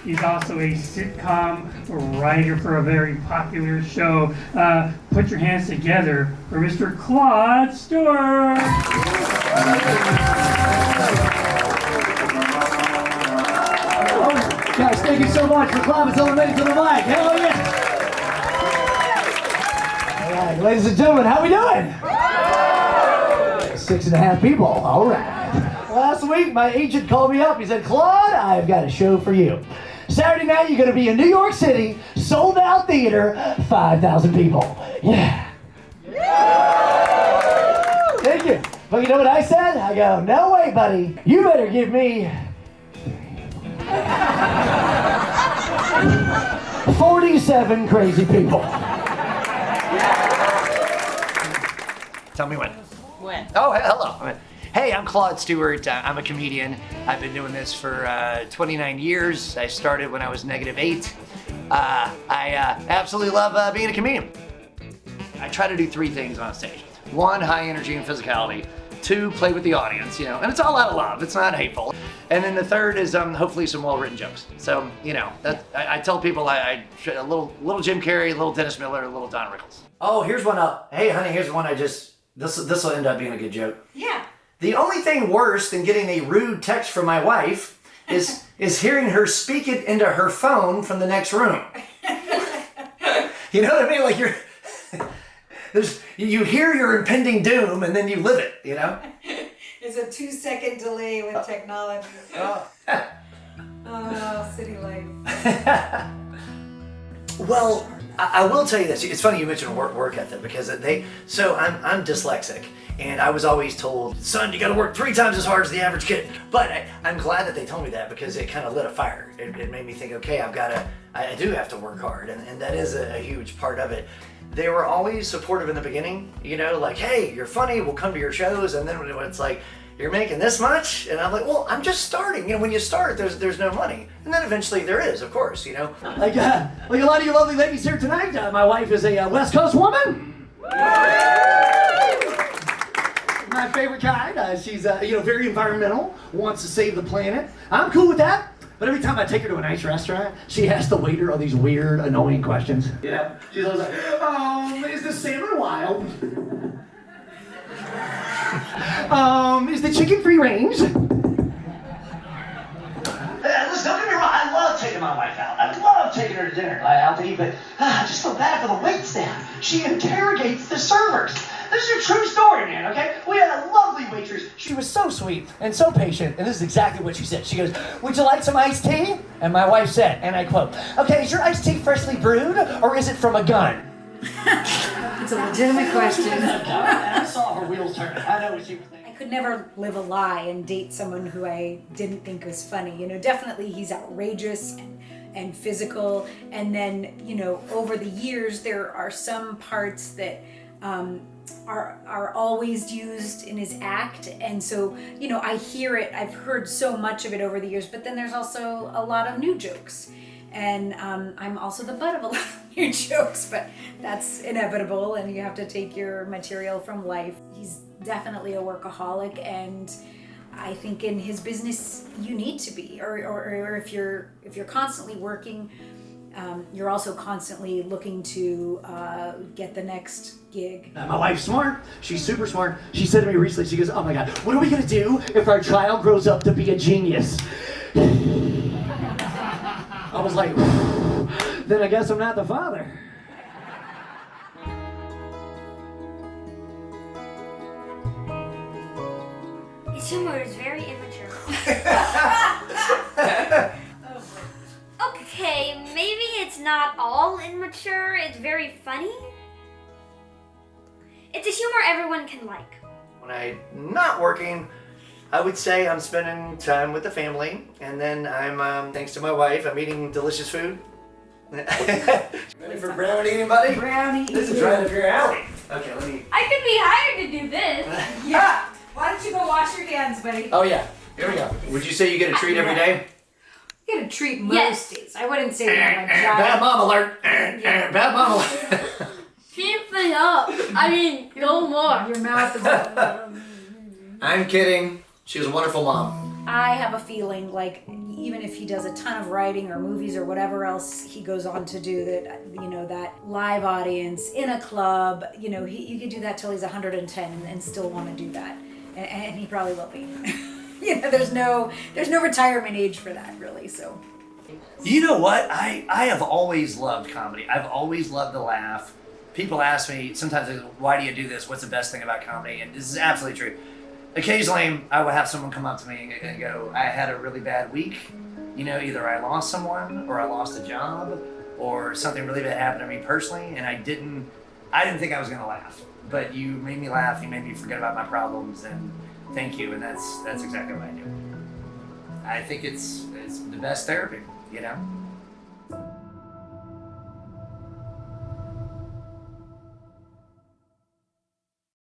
He's also a sitcom writer for a very popular show. Put your hands together for Mr. Claude Stuart. Guys, thank you so much for clapping until we made it to the mic. Hell yeah! All right, ladies and gentlemen, how we doing? 6.5 people. All right. Last week, my agent called me up. He said, Claude, I've got a show for you. Saturday night, you're going to be in New York City, sold out theater, 5,000 people. Yeah. Thank you. But you know what I said? I go, no way, buddy. You better give me 47 crazy people. Tell me when. When? Oh, hello. Hey, I'm Claude Stuart. I'm a comedian. I've been doing this for 29 years. I started when I was -8. I absolutely love being a comedian. I try to do 3 things on stage. 1, high energy and physicality. 2, play with the audience, and it's all out of love. It's not hateful. And then the 3rd is hopefully some well-written jokes. So, I tell people I a little Jim Carrey, a little Dennis Miller, a little Don Rickles. Oh, here's one up. Hey, honey, here's one this will end up being a good joke. Yeah. The only thing worse than getting a rude text from my wife is hearing her speak it into her phone from the next room. You know what I mean? Like you hear your impending doom and then you live it, There's a 2-second delay with technology. Oh, city life. Well, I will tell you this. It's funny you mentioned work ethic because I'm dyslexic. And I was always told, son, you gotta work 3 times as hard as the average kid. But I'm glad that they told me that because it kind of lit a fire. It made me think, okay, I do have to work hard. And that is a huge part of it. They were always supportive in the beginning, like, hey, you're funny, we'll come to your shows. And then when it's like, you're making this much? And I'm like, well, I'm just starting. When you start, there's no money. And then eventually there is, of course, Like a lot of you lovely ladies here tonight, my wife is a West Coast woman. My favorite kind. She's very environmental, wants to save the planet. I'm cool with that. But every time I take her to a nice restaurant, she asks the waiter all these weird, annoying questions. Yeah. She's always like, is the salmon wild? Is the chicken free range? Listen, don't get me wrong, I love taking my wife out. I love taking her to dinner, out to eat, but I just feel bad for the waitstaff. She interrogates the servers. This is a true story, man, okay? We had a lovely waitress. She was so sweet and so patient, and this is exactly what she said. She goes, would you like some iced tea? And my wife said, and I quote, okay, is your iced tea freshly brewed, or is it from a gun? It's a legitimate question. I saw her wheels turn. I know what she was thinking. I could never live a lie and date someone who I didn't think was funny. Definitely he's outrageous and physical. And then, over the years, there are some parts that are always used in his act. And so, I hear it. I've heard so much of it over the years, but then there's also a lot of new jokes. And I'm also the butt of a lot of new jokes, but that's inevitable, and you have to take your material from life. He's definitely a workaholic, and I think in his business you need to be, or if you're constantly working, you're also constantly looking to get the next gig. My wife's smart. She's super smart. She said to me recently, she goes, oh my God, what are we gonna do if our child grows up to be a genius? I was like, then I guess I'm not the father. His humor is very immature. Okay, maybe it's not all immature, it's very funny. It's a humor everyone can like. When I'm not working, I would say I'm spending time with the family, and then I'm, thanks to my wife, I'm eating delicious food. Ready for brownie, anybody? Brownie. This is right up your alley. Okay, let me... I could be hired to do this. Yeah. Why don't you go wash your hands, buddy? Oh yeah, here we go. Would you say you get a treat every day? You get a treat most Yes. days. I wouldn't say that like Bad mom alert. Bad mom alert. Keep it up. I mean, no more. Your mouth is... I'm kidding. She was a wonderful mom. I have a feeling like even if he does a ton of writing or movies or whatever else he goes on to do, that that live audience in a club, you could do that till he's 110 and still want to do that, and he probably will be. There's no retirement age for that, really. So. You know what? I have always loved comedy. I've always loved to laugh. People ask me sometimes, why do you do this? What's the best thing about comedy? And this is absolutely true. Occasionally, I would have someone come up to me and go, I had a really bad week. Either I lost someone, or I lost a job, or something really bad happened to me personally, and I didn't think I was going to laugh. But you made me laugh. You made me forget about my problems, and thank you. And that's exactly what I do. I think it's the best therapy,